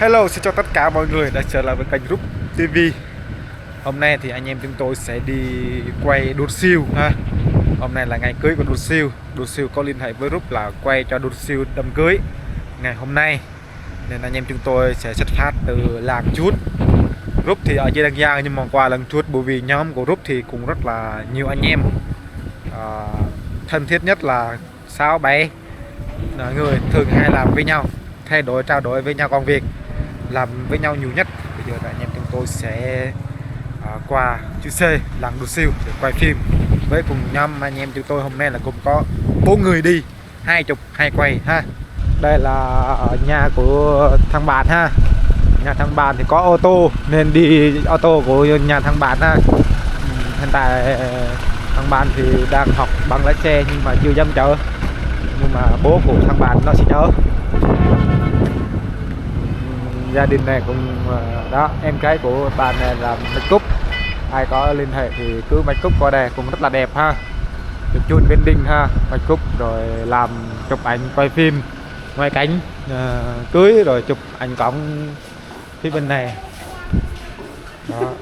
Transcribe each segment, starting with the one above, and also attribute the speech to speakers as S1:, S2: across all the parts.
S1: Hello, xin chào tất cả mọi người đã trở lại với kênh Rub TV. Hôm nay thì anh em chúng tôi sẽ đi quay đột siêu ha. Hôm nay là ngày cưới của đột siêu. Đột siêu có liên hệ với Rub là quay cho đột siêu đám cưới ngày hôm nay. Nên anh em chúng tôi sẽ xuất phát từ làng Chút. Rub thì ở trên Đăng Giang nhưng mà qua làng Chút, bởi vì nhóm của Rub thì cũng rất là nhiều anh em. Thân thiết nhất là 6-7 người thường hay làm với nhau, thay đổi trao đổi với nhau công việc, làm với nhau nhiều nhất. Bây giờ là anh em chúng tôi sẽ qua chữ C làng đột siêu để quay phim với cùng nhóm anh em chúng tôi. Hôm nay là cùng có 4 người đi, 20 hai quay ha. Đây là ở nhà của thằng bạn ha. Nhà thằng bạn thì có ô tô nên đi ô tô của nhà thằng bạn ha. Hiện tại thằng bạn thì đang học bằng lái xe nhưng mà chưa dám chở, nhưng mà bố của thằng bạn nó sẽ chở. Gia đình này cũng đó, em gái của bạn này làm make up, ai có liên hệ thì cứ make up qua đây cũng rất là đẹp ha, được chun branding ha, make up rồi làm chụp ảnh quay phim ngoài cảnh cưới, rồi chụp ảnh cổng phía bên này đó,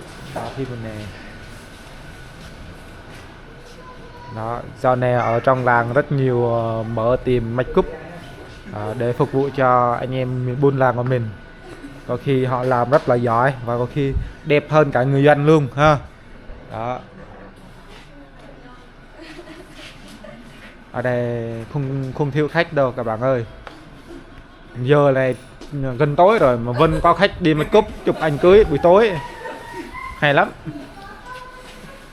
S1: phía bên này đó. Giờ này ở trong làng rất nhiều mở tiệm make up để phục vụ cho anh em buôn làng của mình. Có khi họ làm rất là giỏi và có khi đẹp hơn cả người dân luôn ha. Đó. Ở đây không thiếu khách đâu các bạn ơi. Giờ này gần tối rồi mà vẫn có khách đi make up chụp ảnh cưới buổi tối, hay lắm.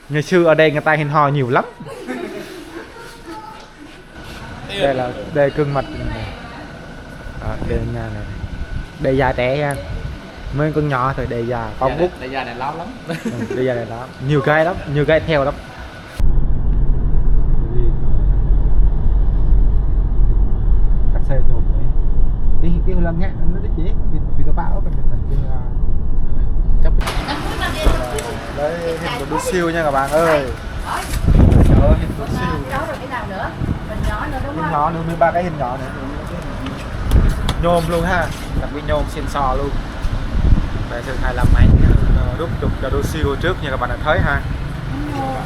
S1: Ngày xưa ở đây người ta hẹn hò nhiều lắm. Đây gương mặt này. Đây nhà này, đây da trẻ nha, mấy con nhỏ thôi, đây da con bút,
S2: đây da này láo lắm.
S1: Đây da này lắm, nhiều cái lắm, nhiều cái theo lắm. Các xe nhộn đấy, cái lần nhá nó đích chế vì tao bão cần mình chấp đấy. Hình của đu siêu nha các bạn ơi. Hình đu siêu hình nhỏ nữa, 13 cái hình nhỏ nữa, nhôm luôn ha, đặc biệt nhôm xịn sò luôn. Đây thường hay làm máy rút chụp cho đô siêu trước như các bạn đã thấy ha.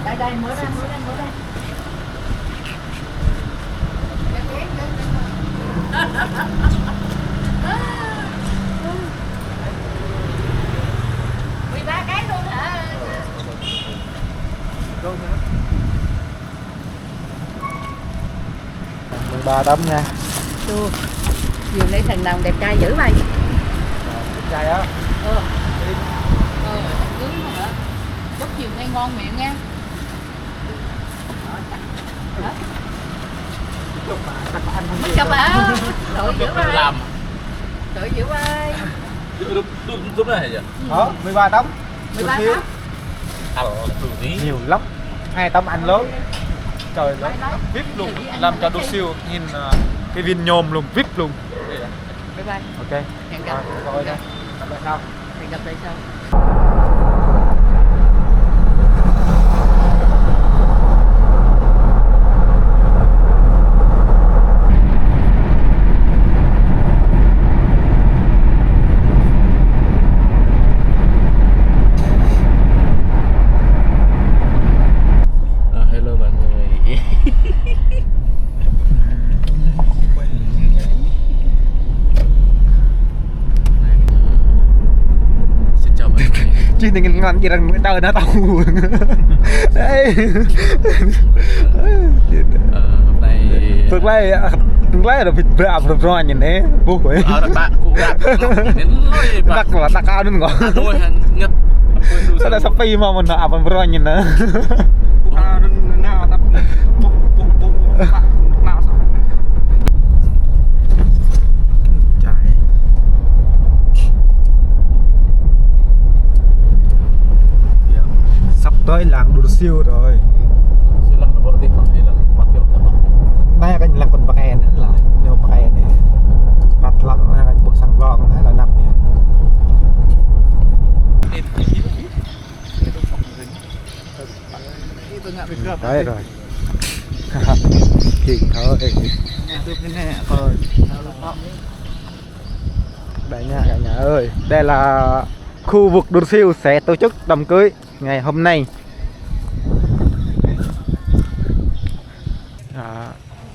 S3: Đây mới đây. 13 cái luôn hả?
S1: Luôn hả? 13 tấm nha.
S3: Vườn đây thằng nào đẹp trai dữ mày.
S1: Đẹp trai á.
S3: Nướng hả? Bốc chiều ngay ngon miệng nha. Mất chụp hả? Tội dữ ơi.
S2: Làm.
S3: Tội dữ ơi.
S2: Đúng này vậy.
S1: Đó, 13 tấm.
S3: 13 tấm.
S1: Nhiều lắm. 2 tấm anh lớn. Trời ơi, VIP luôn, làm cho đô siêu nhìn cái viên nhôm luôn, VIP luôn.
S3: Bye bye.
S1: Ok.
S3: Hẹn gặp.
S1: Rồi nha. Gặp lại sau.
S3: Hẹn gặp lại sau.
S2: Hello mọi người. Xin chào mọi người.
S1: Chứ đừng làm gì rằng đời nó tao. Đây.
S2: Hôm nay
S1: Tương lai là vịt bẹo rồi nhìn đấy, vô quỷ.
S2: bạn cũng gặp đến lôi
S1: Đặt quả đặt ao nữa ngỏ.
S2: đôi hàng ngất.
S1: Sao lại sắp phi mà mình ạp rồi nhìn nữa. Sắp tới làng đột siêu rồi. Đây cái là con bạc en nữa là nếu bạc en này bắt lặng hay là buộc sẵn gọn hay là nằm này. Đấy rồi. Chuyện thôi. Đây nha cả nhà ơi, đây là khu vực Đôn Siêu sẽ tổ chức đám cưới ngày hôm nay.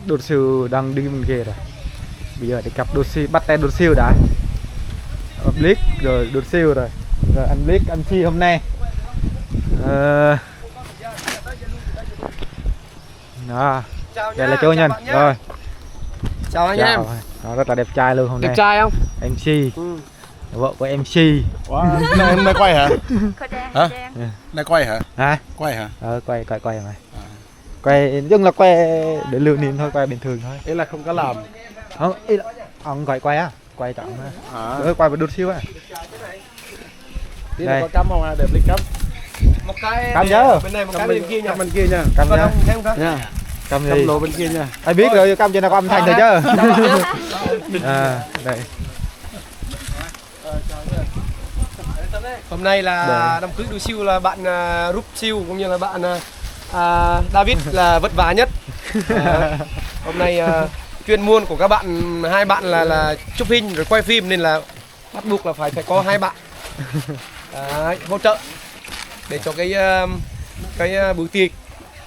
S1: Đôn Siêu đang đi bên kia rồi. Bây giờ để cặp Đôn Siêu bắt tay Đôn Siêu đã. Blick rồi Đôn Siêu rồi. Rồi anh Blick anh Chi hôm nay. Đó. Đây là chú nhân rồi.
S4: Chào anh em.
S1: Đó, rất là đẹp trai luôn hôm nay.
S4: Đẹp trai không?
S1: MC. Vợ của MC.
S5: Wow. Nay quay hả? Hả?
S3: Hả?
S5: Nay quay hả?
S1: Hả?
S5: Quay hả?
S1: Quay mà. Quay nhưng là quay để lưu niệm thôi, quay bình thường thôi.
S5: Ý là không có làm.
S1: Không, ý là ông gọi quay á, quay trọng á. Quay với Đôn Siêu á.
S5: Tí
S1: Đây.
S5: có cắm không à? Đẹp lịch cắm.
S4: Một cái
S1: Cắm nhớ.
S4: bên này, một cái bên kia nha.
S5: Bên kia nha.
S1: Cầm
S4: Có
S1: nha.
S4: không? Thấy không có?
S5: Nha.
S1: Cầm
S5: Cắm
S1: gì?
S5: lỗ bên kia nha.
S1: Ai biết rồi, cầm cho nó có âm thanh rồi chứ. Đây.
S4: Hôm nay là
S1: Đây.
S4: đám cưới Đôn Siêu là bạn Rúp Siêu cũng như là bạn David là vất vả nhất. Hôm nay chuyên môn của các bạn, hai bạn là chụp hình rồi quay phim nên là bắt buộc là phải có hai bạn đấy, hỗ trợ để cho cái buổi tiệc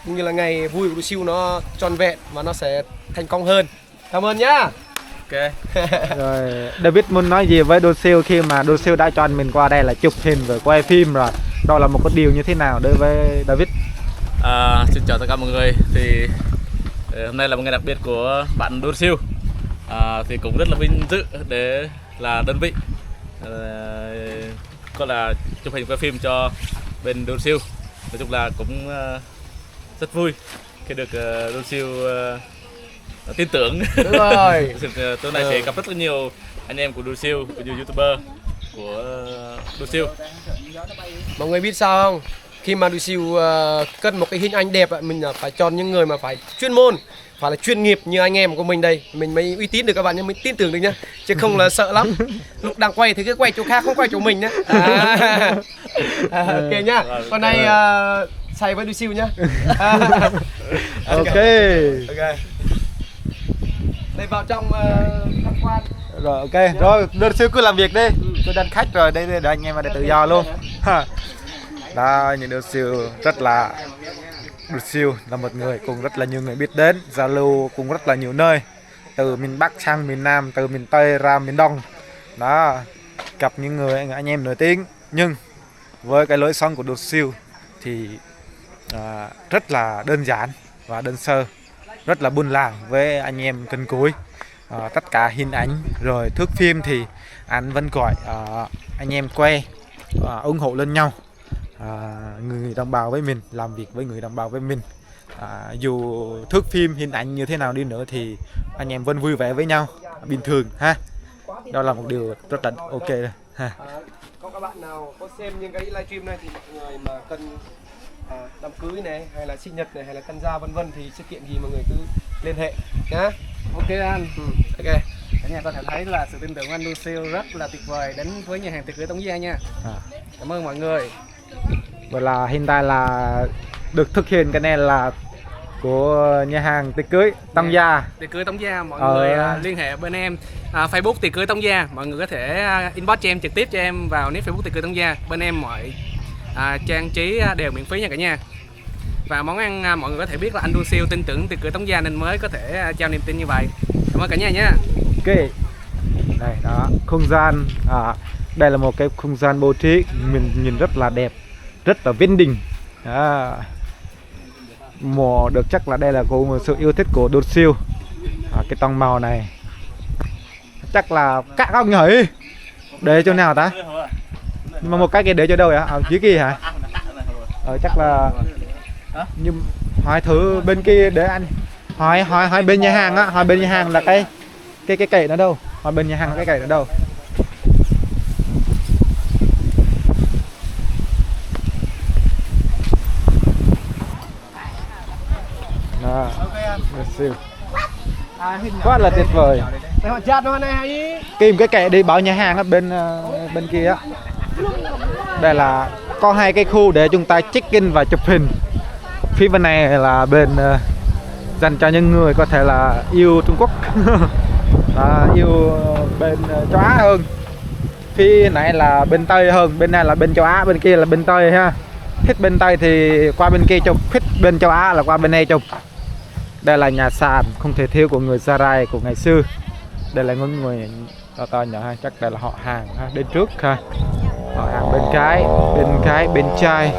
S4: cũng như là ngày vui của Đôn Siêu nó tròn vẹn và nó sẽ thành công hơn. Cảm ơn nhá.
S2: Ok.
S1: Rồi David muốn nói gì với Đôn Siêu khi mà Đôn Siêu đã cho anh mình qua đây là chụp hình rồi quay phim rồi. Đó là một cái điều như thế nào đối với David?
S2: Xin chào tất cả mọi người. Thì hôm nay là một ngày đặc biệt của bạn Đôn Siêu. Thì cũng rất là vinh dự để là đơn vị có là chụp hình quay phim cho bên Đôn Siêu. Nói chung là cũng rất vui khi được Đôn Siêu tin tưởng.
S4: Đúng rồi.
S2: Tối nay sẽ gặp rất là nhiều anh em của Đôn Siêu, nhiều YouTuber của Đôn Siêu.
S4: Mọi người biết sao không? Khi mà Đôn Siêu cân một cái hình ảnh đẹp mình phải chọn những người mà phải chuyên môn, phải là chuyên nghiệp như anh em của mình đây, mình mới uy tín được các bạn nhé, mình tin tưởng được nhá, chứ không là sợ lắm. Lúc đang quay thì cứ quay chỗ khác, không quay chỗ mình nhá. Ok nhá. Còn này xài với Đôn Siêu nhá.
S1: Ok.
S4: Ok. Đây vào trong tham quan.
S1: Rồi ok, rồi Đôn Siêu cứ làm việc đi. Tôi đang khách rồi, đây để anh em mà để tự do luôn. Đó, những Đôn Siêu rất là Đôn Siêu là một người cũng rất là nhiều người biết đến, giao lưu cũng rất là nhiều nơi, từ miền Bắc sang miền Nam, từ miền Tây ra miền Đông. Đó, gặp những người anh em nổi tiếng, nhưng với cái lối sống của Đôn Siêu thì rất là đơn giản và đơn sơ, rất là buôn làng với anh em gần gũi. Tất cả hình ảnh rồi thước phim thì anh vẫn gọi anh em quay ủng hộ lẫn nhau. Người đồng bào với mình, làm việc với người đồng bào với mình, dù thước phim hình ảnh như thế nào đi nữa thì anh em vẫn vui vẻ với nhau bình thường ha. Đó là một điều rất là ok rồi ha.
S4: Có các bạn nào có xem những cái livestream này thì mọi người mà cần đám cưới này hay là sinh nhật này hay là tân gia vân vân thì sự kiện gì mọi người cứ liên hệ nhá.
S6: Ok anh.
S4: Ok.
S6: Cả nhà có thể thấy là sự tin tưởng của anh Đôn Siêu rất là tuyệt vời đến với nhà hàng tiệc cưới Tống Gia nha. Cảm ơn mọi người.
S1: Vậy là hiện tại là được thực hiện cái này là của nhà hàng tiệc cưới Tống Gia.
S6: Tiệc cưới Tống Gia, mọi người liên hệ bên em Facebook tiệc cưới Tống Gia, mọi người có thể inbox cho em trực tiếp cho em vào nick Facebook tiệc cưới Tống Gia. Bên em mọi trang trí đều miễn phí nha cả nhà. Và món ăn mọi người có thể biết là anh Đôn Siêu tin tưởng tiệc cưới Tống Gia nên mới có thể trao niềm tin như vậy. Cảm ơn cả nhà nha.
S1: Ok. Đây đó, không gian đây là một cái không gian bố trí mình nhìn rất là đẹp, rất là viên đình. Mùa được chắc là đây là một sự yêu thích của Đôn Siêu. Cái tông màu này chắc là các ông nhỉ, để chỗ nào ta, mà một cái kia để chỗ đâu vậy, dưới kia hả? Chắc là nhưng hỏi thử bên kia để anh hỏi bên nhà hàng á, hỏi bên nhà hàng là cái kệ nó đâu, hỏi bên nhà hàng là cái kệ nó đâu. Siêu quá là tuyệt vời. Kìm cái kệ đi bảo nhà hàng ở bên kia á. Đây là có hai cái khu để chúng ta check in và chụp hình. Phía bên này là bên dành cho những người có thể là yêu Trung Quốc, yêu bên châu Á hơn. phía này là bên Tây hơn, bên này là bên châu Á, bên kia là bên Tây ha. Thích bên Tây thì qua bên kia chụp, thích bên châu Á là qua bên này chụp. Đây là nhà sàn không thể thiếu của người Gia Rai của ngày xưa. Đây là ngôi người to nhỏ ha, chắc đây là họ hàng ha, bên trước ha. Họ hàng bên trai.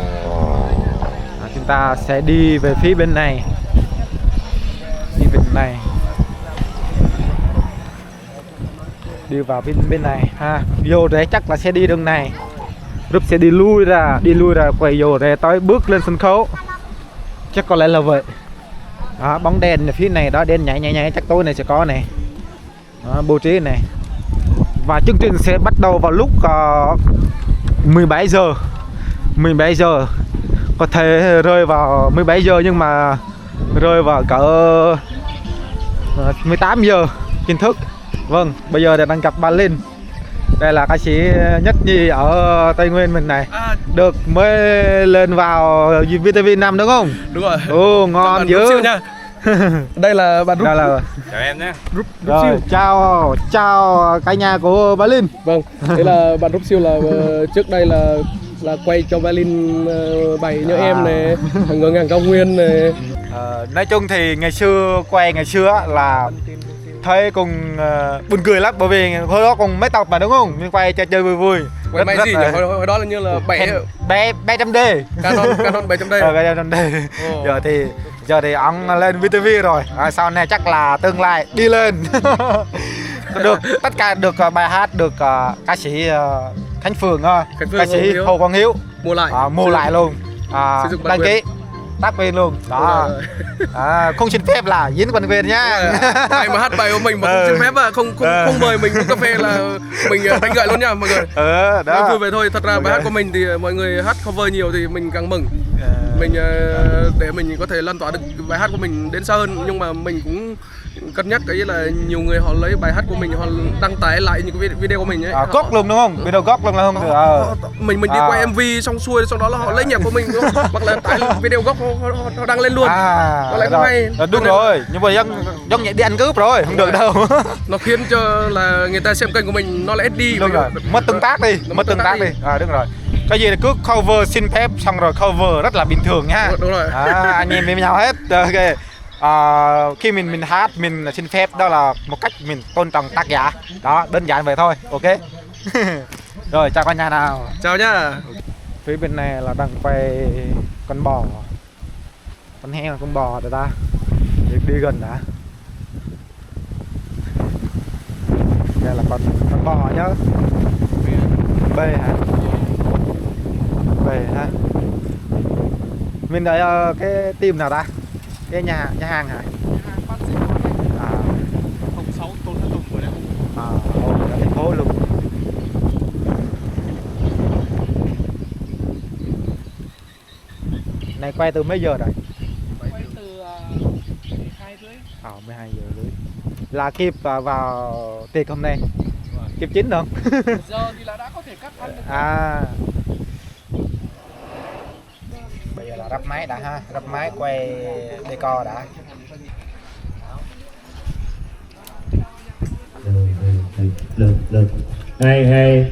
S1: Chúng ta sẽ đi về phía bên này. Đi bên này. Đi vào bên này ha. Vô đấy chắc là sẽ đi đường này. Group sẽ đi lui ra quay vô để tới bước lên sân khấu. Chắc có lẽ là vậy. Đó, bóng đèn ở phía này đó, đèn nhảy chắc tối này sẽ có này. Đó, bố trí này. Và chương trình sẽ bắt đầu vào lúc 17 giờ. 17 giờ. Có thể rơi vào 17 giờ nhưng mà rơi vào cỡ 18 giờ kiến thức. Vâng, bây giờ đang gặp Ba Linh. Đây là ca sĩ nhất nhì ở Tây Nguyên mình này. Được mới lên vào VTV5 đúng không?
S4: Đúng rồi.
S1: Ồ, ngon dữ.
S4: Đây là bạn Rúp.
S2: Chào em nhé.
S4: Rúp
S1: Rồi,
S4: siêu.
S1: chào cả nhà của Ba Linh.
S4: Vâng, đây là bạn Rúp siêu là trước đây là quay cho Ba Linh bài Nhớ Em này, Ngỡ Ngàng Cao Nguyên này.
S1: Nói chung thì ngày xưa là thấy cùng buồn cười lắm, bởi vì hồi đó cùng mấy tập mà đúng không? Nhưng quay chơi vui vui.
S4: Quay máy gì nhỉ? Hồi đó là như là
S1: 700D.
S4: Canon 700D.
S1: 700D. Giờ thì ông lên VTV rồi. Sau này chắc là tương lai đi lên. Được tất cả được bài hát được ca sĩ Khánh Phương, ca sĩ Hồ Quang Hiếu mua lại luôn. Đăng ký tác quyền luôn đó. Không xin phép là dính bản quyền nhá.
S4: Ai mà hát bài của mình mà không xin phép không mời mình uống cà phê là mình đánh gậy luôn nha mọi người.
S1: Đó.
S4: Vui vậy thôi. Thật ra bài hát của mình thì mọi người hát cover nhiều thì mình càng mừng. Mình để mình có thể lan tỏa được bài hát của mình đến xa hơn, nhưng mà mình cũng cân nhắc cái là nhiều người họ lấy bài hát của mình họ đăng tải lại những cái video của mình ấy.
S1: Gốc luôn đúng không? Video gốc luôn là không được.
S4: Mình đi quay MV xong xuôi, sau đó là họ lấy nhạc của mình hoặc là tải video gốc họ đăng lên luôn. Nó lại không hay.
S1: Đúng rồi, nhưng mà giống nhảy đi ăn cướp rồi, không được đâu.
S4: Nó khiến cho là người ta xem kênh của mình nó lại đi.
S1: Đúng rồi, mất tương tác đi. Đúng rồi. Cái gì là cứ cover xin phép xong rồi cover rất là bình thường nhá.
S4: Đúng rồi.
S1: Anh em với nhau hết. Ok. Khi mình hát mình xin phép đó là một cách mình tôn trọng tác giả. Đó, đơn giản vậy thôi. Ok. Rồi, chào cả nhà nào.
S4: Chào nhá.
S1: Phía bên này là đang quay con bò. Con heo con bò rồi ta. Đi gần đã. Đây là con bò nhá. B hả? B hả? Mình đợi cái team nào ta? Cái nhà hàng hả? À.
S2: 06 Tôn Thất Tùng rồi đấy.
S1: Ở thành phố luôn. Này quay từ mấy giờ rồi?
S6: Quay từ 12 rưỡi.
S1: 12 giờ rưỡi. Là kịp vào tiệc hôm nay. Kịp chín không?
S6: Giờ thì là đã có thể cắt ăn được.
S1: Bây giờ là ráp máy đã ha, ráp máy quay decor đã.
S7: Được. Hay.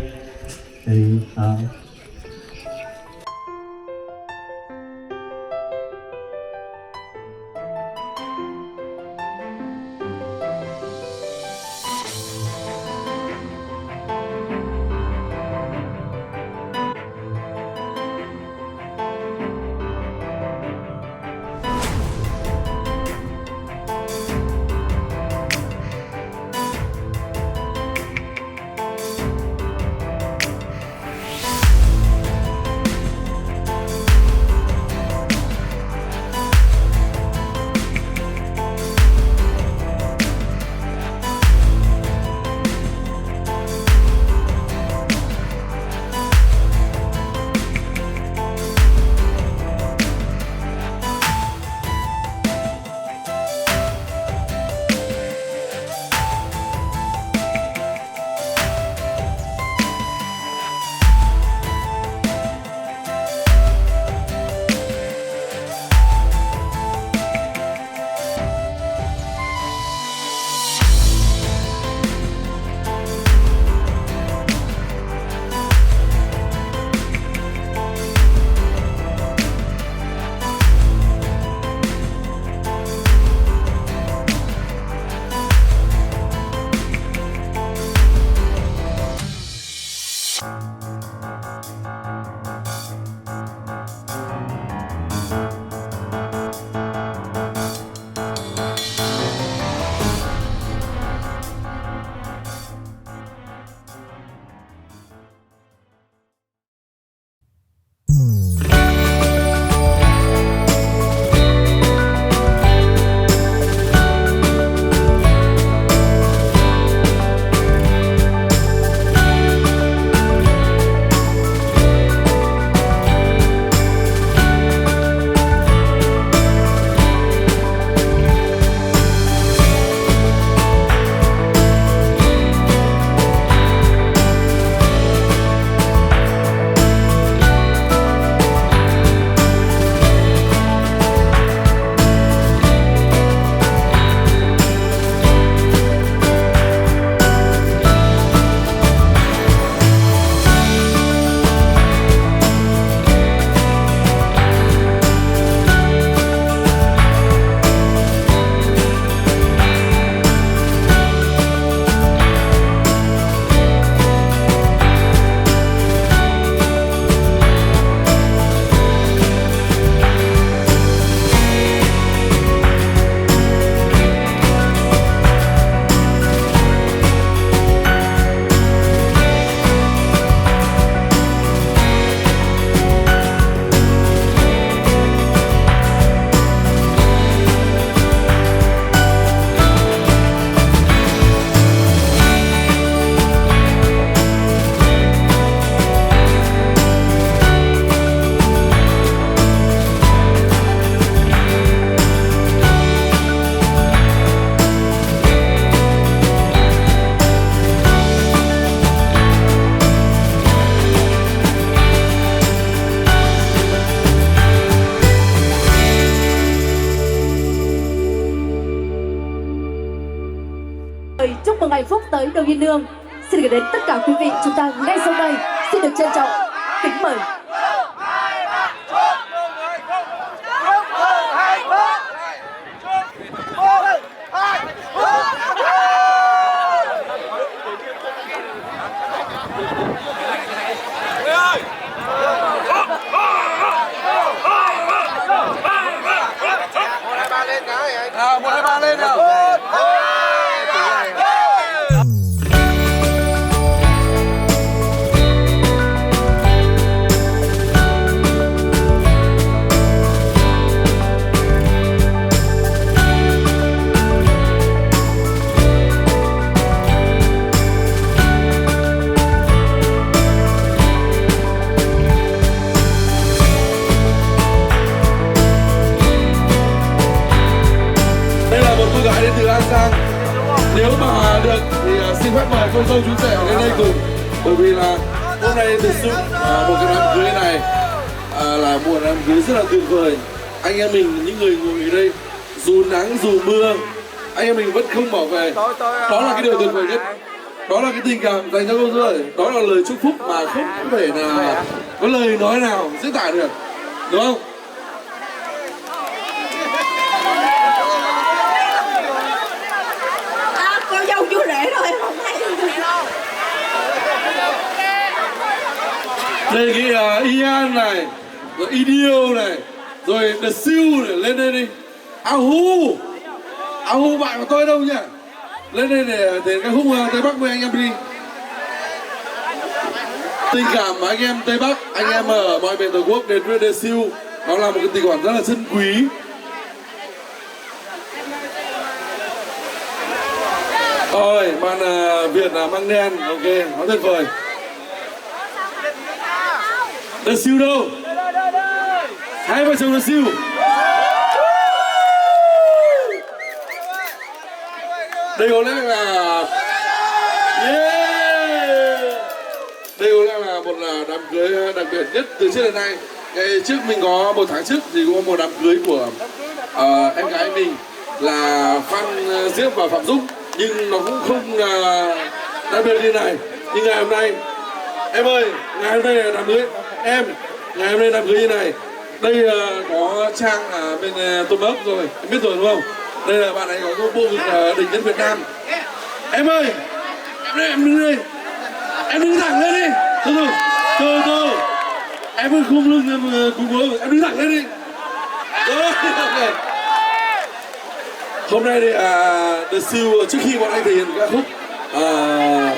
S3: Chúc mừng hạnh phúc tới Đồng Yên Nương. Xin gửi đến tất cả quý vị chúng ta ngay sau đây xin được trân trọng kính mời.
S4: Một hai ba lên nào. Đến từ An Giang. Nếu mà được thì xin phép mời cô dâu chú rể lên đây cùng, bởi vì là hôm nay thực sự một cái đám cưới này là một đám cưới rất là tuyệt vời. Anh em mình, những người ngồi ở đây, dù nắng dù mưa, anh em mình vẫn không bỏ về. Đó là cái điều tuyệt vời nhất. Đó là cái tình cảm dành cho cô dâu. Đó là lời chúc phúc mà không thể là có lời nói nào diễn tả được, đúng không?
S3: Dâu chú rể rồi không thấy
S4: đây cái Ian này, rồi Idio này, rồi The Siêu này, lên đây đi. Ahu bạn của tôi đâu nhỉ? Lên đây để cái khúc Tây Bắc với anh em đi. Tình cảm mà anh em Tây Bắc, anh em ở mọi miền Tổ quốc đến với The Siêu, nó là một cái tình cảm rất là chân quý. Rồi, bạn Việt là mang đen, ok, nó tuyệt vời. The Siêu đâu? Hai vợ chồng The Siêu. Đây có lẽ là đây có lẽ là một đám cưới đặc biệt nhất từ trước đến nay. Ngày trước mình có một tháng trước thì có một đám cưới của em gái mình là Phan Diệp và Phạm Dũng, nhưng nó cũng không đặc biệt như này. Nhưng ngày hôm nay, em ơi, ngày hôm nay là đám cưới em, ngày hôm nay đám cưới như này. Đây có Trang bên Tôn Ốc rồi, em biết rồi đúng không? Đây là bạn ấy có bộ ngực đỉnh nhất Việt Nam. Em ơi, em đứng đây, em đứng thẳng lên đi.
S5: Từ từ. Em ơi khung lưng em cùng với em đứng thẳng lên đi. Rồi, ok. Hôm nay thì The Seal trước khi bọn anh thể hiện ca khúc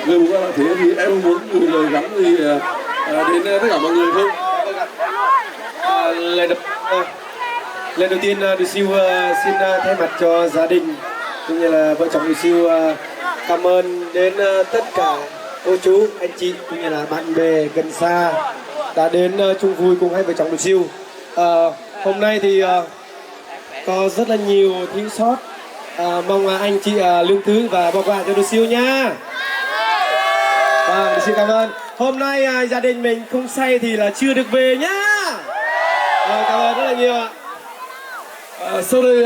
S5: người bố các bạn thể hiện thì em muốn gửi lời gắn gì đến tất cả mọi người không?
S4: Lần đầu tiên The Seal xin thay mặt cho gia đình cũng như là vợ chồng The Seal cảm ơn đến tất cả cô chú, anh chị cũng như là bạn bè gần xa đã đến chung vui cùng hai vợ chồng The Seal. Hôm nay thì có rất là nhiều thiếu sót, mong anh chị lương thứ và bỏ qua cho The Seal nha. The Seal cảm ơn. Hôm nay gia đình mình không say thì là chưa được về nhá. Cảm ơn rất là nhiều ạ.
S5: Sau đây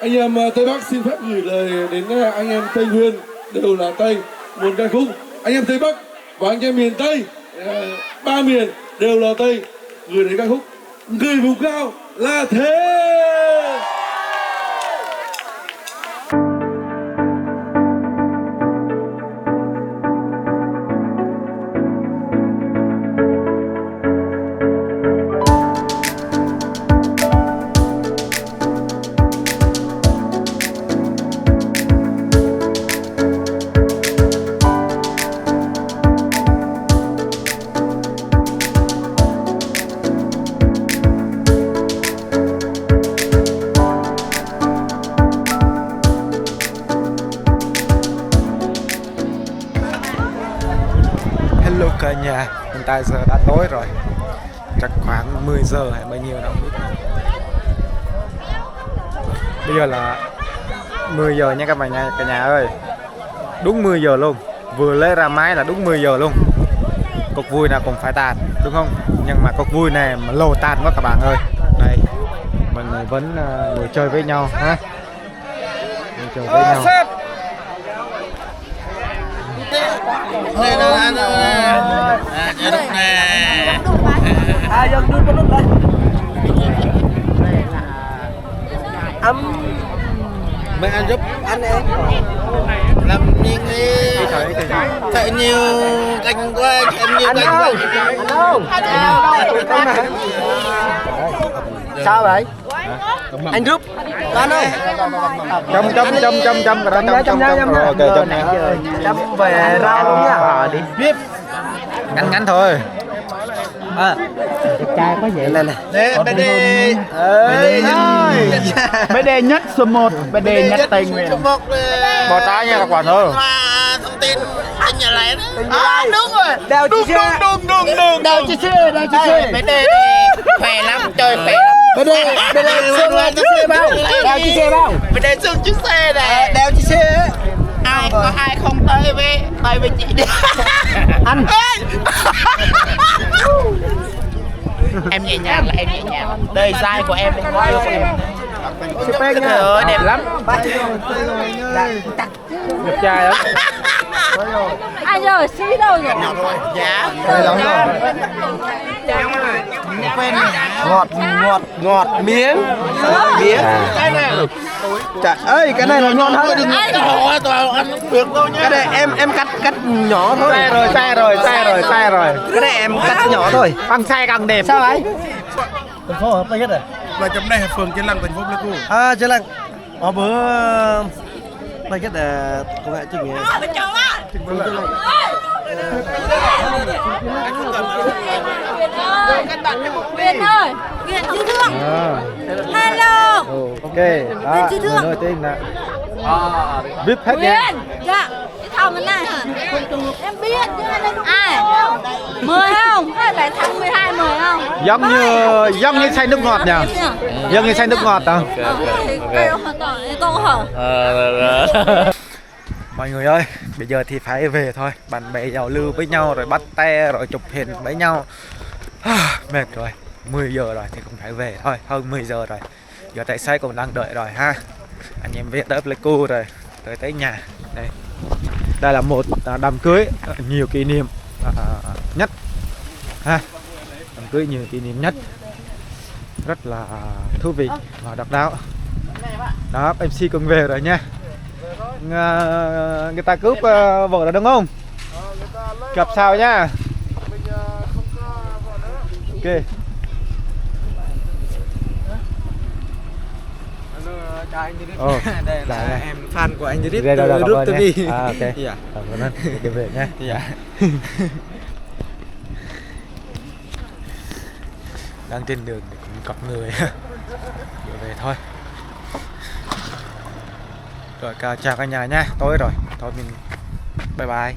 S5: anh em Tây Bắc xin phép gửi lời đến anh em Tây Nguyên, đều là Tây, một ca khúc. Anh em Tây Bắc và anh em miền Tây, ba miền đều là Tây, gửi đến ca khúc Người Vùng Cao là thế.
S1: Hello cả nhà, hiện tại giờ đã tối rồi, chắc khoảng 10 giờ hay bao nhiêu đâu không biết. Bây giờ là 10 giờ nha các bạn nha, cả nhà ơi. Đúng 10 giờ luôn, vừa lấy ra máy là đúng 10 giờ luôn. Cuộc vui nào cũng phải tàn, đúng không? Nhưng mà cuộc vui này mà lồ tan quá các bạn ơi. Đây, mọi người vẫn ngồi chơi với nhau ha. Ngồi chơi với nhau.
S2: Đây là anh nhà đất nè.
S4: Dân đưa con lúc đây.
S2: Mẹ anh giúp anh em làm nhiên đi. Chạy nhiều canh quá, em nhiều canh quá.
S4: Sao vậy? Anh giúp con ơi.
S1: Chấm
S4: Chấm về rau luôn nha. Đi biết.
S1: ngắn thôi.
S4: Trai có vậy này.
S2: Đây, bên đây.
S8: BD nhất số 1, BD nhất Tây Nguyên.
S1: Bỏ trái nha các bạn ơi.
S2: Thông tin anh nhà lấy đó. Đúng rồi.
S4: Đeo chiếc xe.
S2: Đúng. Đeo chiếc xe. Bên đây khỏe lắm, chơi khỏe lắm.
S4: Bên đây xương chiếc xe bao. Đeo chiếc xe bao.
S2: Bên đây xương chiếc xe này.
S4: Đeo chiếc xe.
S2: Ai không tới với chị đi.
S4: Anh.
S2: Em nhẹ nhàng là em nhẹ nhàng. Đời dai của em quá yêu em.
S4: Cái
S2: trời đẹp lắm.
S1: Đẹp trai lắm.
S3: Anh ơi, xí đâu rồi?
S2: Dạ.
S4: Ngọt miếng.
S2: Cái này.
S4: Trời ơi, cái này là ngon hơn.
S2: Ai thôi toàn ăn được đâu nhá.
S4: Cái này em cắt nhỏ thôi.
S1: Sai rồi.
S4: Cái này em cắt nhỏ thôi.
S1: Càng sai càng đẹp.
S4: Sao vậy? Thành phố Tây Nhất à?
S5: Là chấm này phường Kiến Lăng, thành phố Pleiku.
S4: Kiến Lăng. Bữa Tây Nhất là cô gái chừng gì?
S3: Huyền ơi, Huyền dư thương. Hello.
S1: Ok. Đó, người nổi tiếng nè. Biết hết nha.
S3: Huyền, dạ. Cái thằng bên này hả? Em biết, nhưng mà đây không ai. Mời không? Hay phải thằng 12 mời không?
S1: Giống như xay nước ngọt nhỉ? Giống như xay nước ngọt à?
S3: Cô hả?
S1: Mọi người ơi, bây giờ thì phải về thôi. Bạn bè giao lưu với nhau rồi bắt te rồi chụp hình với nhau. Mệt rồi, 10 giờ rồi thì cũng phải về thôi, hơn 10 giờ rồi. Giờ tại say cũng đang đợi rồi ha. Anh em về tới Pleiku rồi, tới nhà. Đây là một đám cưới nhiều kỷ niệm nhất ha. Đám cưới nhiều kỷ niệm nhất, rất là thú vị và độc đáo. Đó, MC cũng về rồi nha. Người ta cướp vợ rồi đúng không? Gặp sao nhá. Ok.
S4: Chào anh Judith.
S1: Ồ,
S4: Đây là
S1: dạ.
S4: em fan của anh Judith
S1: Đây,
S4: từ
S1: cảm
S4: Group
S1: ơn
S4: TV.
S1: nhé. À, ok.
S4: Dạ.
S1: Cảm ơn anh. Để về nhé.
S4: Dạ.
S1: Đang trên đường thì cũng có người về thôi. Rồi chào cả nhà nha, tối rồi, thôi mình bye bye.